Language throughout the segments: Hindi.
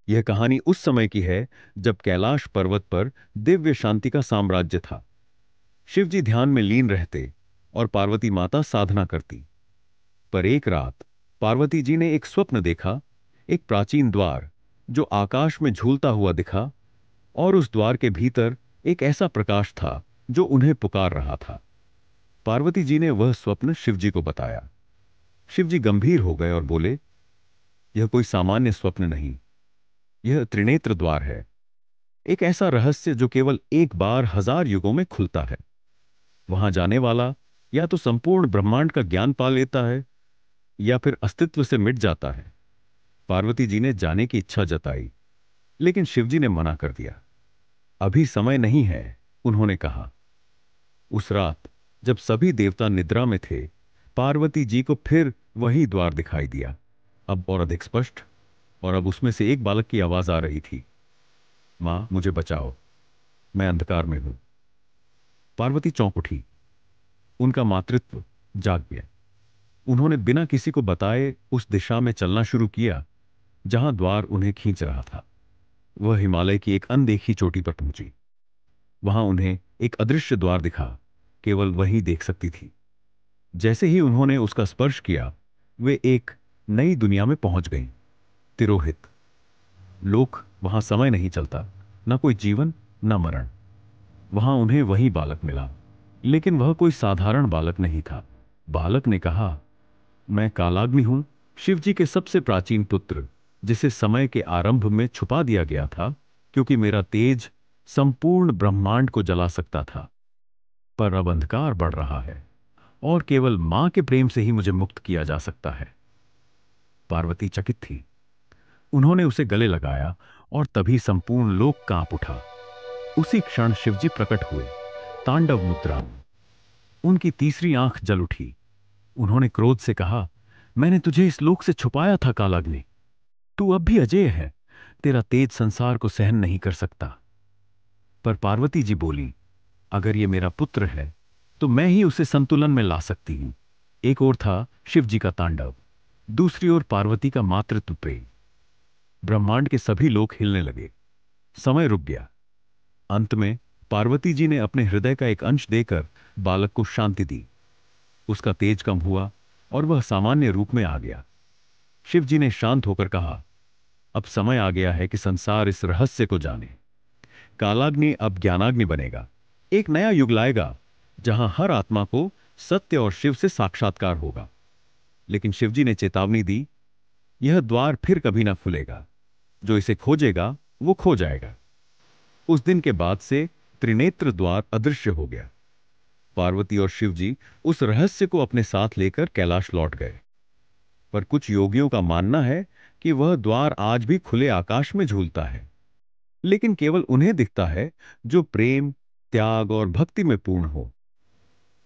यह कहानी उस समय की है जब कैलाश पर्वत पर दिव्य शांति का साम्राज्य था। शिव जी ध्यान में लीन रहते और पार्वती माता साधना करती। पर एक रात पार्वती जी ने एक स्वप्न देखा, एक प्राचीन द्वार जो आकाश में झूलता हुआ दिखा, और उस द्वार के भीतर एक ऐसा प्रकाश था जो उन्हें पुकार रहा था। पार्वती जी ने वह स्वप्न शिव जी को बताया। शिव जी गंभीर हो गए और बोले, यह कोई सामान्य स्वप्न नहीं, यह त्रिनेत्र द्वार है, एक ऐसा रहस्य जो केवल एक बार हजार युगों में खुलता है। वहां जाने वाला या तो संपूर्ण ब्रह्मांड का ज्ञान पा लेता है या फिर अस्तित्व से मिट जाता है। पार्वती जी ने जाने की इच्छा जताई, लेकिन शिवजी ने मना कर दिया। अभी समय नहीं है, उन्होंने कहा। उस रात जब सभी देवता निद्रा में थे, पार्वती जी को फिर वही द्वार दिखाई दिया, अब और अधिक स्पष्ट। और अब उसमें से एक बालक की आवाज आ रही थी, मां मुझे बचाओ, मैं अंधकार में हूं। पार्वती चौंक उठी, उनका मातृत्व जाग गया। उन्होंने बिना किसी को बताए उस दिशा में चलना शुरू किया जहां द्वार उन्हें खींच रहा था। वह हिमालय की एक अनदेखी चोटी पर पहुंची। वहां उन्हें एक अदृश्य द्वार दिखा, केवल वही देख सकती थी। जैसे ही उन्होंने उसका स्पर्श किया, वे एक नई दुनिया में पहुंच गईं। तिरोहित लोक। वहां समय नहीं चलता, न कोई जीवन न मरण। वहां उन्हें वही बालक मिला, लेकिन वह कोई साधारण बालक नहीं था। बालक ने कहा, मैं कालाग्नि हूं, शिवजी के सबसे प्राचीन पुत्र, जिसे समय के आरंभ में छुपा दिया गया था, क्योंकि मेरा तेज संपूर्ण ब्रह्मांड को जला सकता था। पर अब अंधकार बढ़ रहा है और केवल मां के प्रेम से ही मुझे मुक्त किया जा सकता है। पार्वती चकित थी। उन्होंने उसे गले लगाया और तभी संपूर्ण लोक कांप उठा। उसी क्षण शिवजी प्रकट हुए, तांडव मुद्रा में। उनकी तीसरी आंख जल उठी। उन्होंने क्रोध से कहा, मैंने तुझे इस लोक से छुपाया था कालाग्नि। तू अब भी अजेय है, तेरा तेज संसार को सहन नहीं कर सकता। पर पार्वती जी बोली, अगर ये मेरा पुत्र है तो मैं ही उसे संतुलन में ला सकती हूं। एक ओर था शिव जी का तांडव, दूसरी ओर पार्वती का मातृत्व प्रेम। ब्रह्मांड के सभी लोग हिलने लगे। समय रुक गया। अंत में पार्वती जी ने अपने हृदय का एक अंश देकर बालक को शांति दी। उसका तेज कम हुआ और वह सामान्य रूप में आ गया। शिव जी ने शांत होकर कहा, अब समय आ गया है कि संसार इस रहस्य को जाने। कालाग्नि अब ज्ञानाग्नि बनेगा। एक नया युग लाएगा जहां हर आत्मा को सत्य और शिव से साक्षात्कार होगा। लेकिन शिवजी ने चेतावनी दी, यह द्वार फिर कभी ना खुलेगा। जो इसे खोजेगा वो खो जाएगा। उस दिन के बाद से त्रिनेत्र द्वार अदृश्य हो गया। पार्वती और शिवजी उस रहस्य को अपने साथ लेकर कैलाश लौट गए। पर कुछ योगियों का मानना है कि वह द्वार आज भी खुले आकाश में झूलता है, लेकिन केवल उन्हें दिखता है जो प्रेम, त्याग और भक्ति में पूर्ण हो।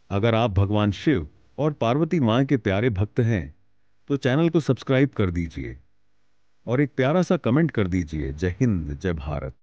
अगर आप भगवान शिव और पार्वती मां के प्यारे भक्त हैं तो चैनल को सब्सक्राइब कर दीजिए और एक प्यारा सा कमेंट कर दीजिए। जय हिंद, जय भारत।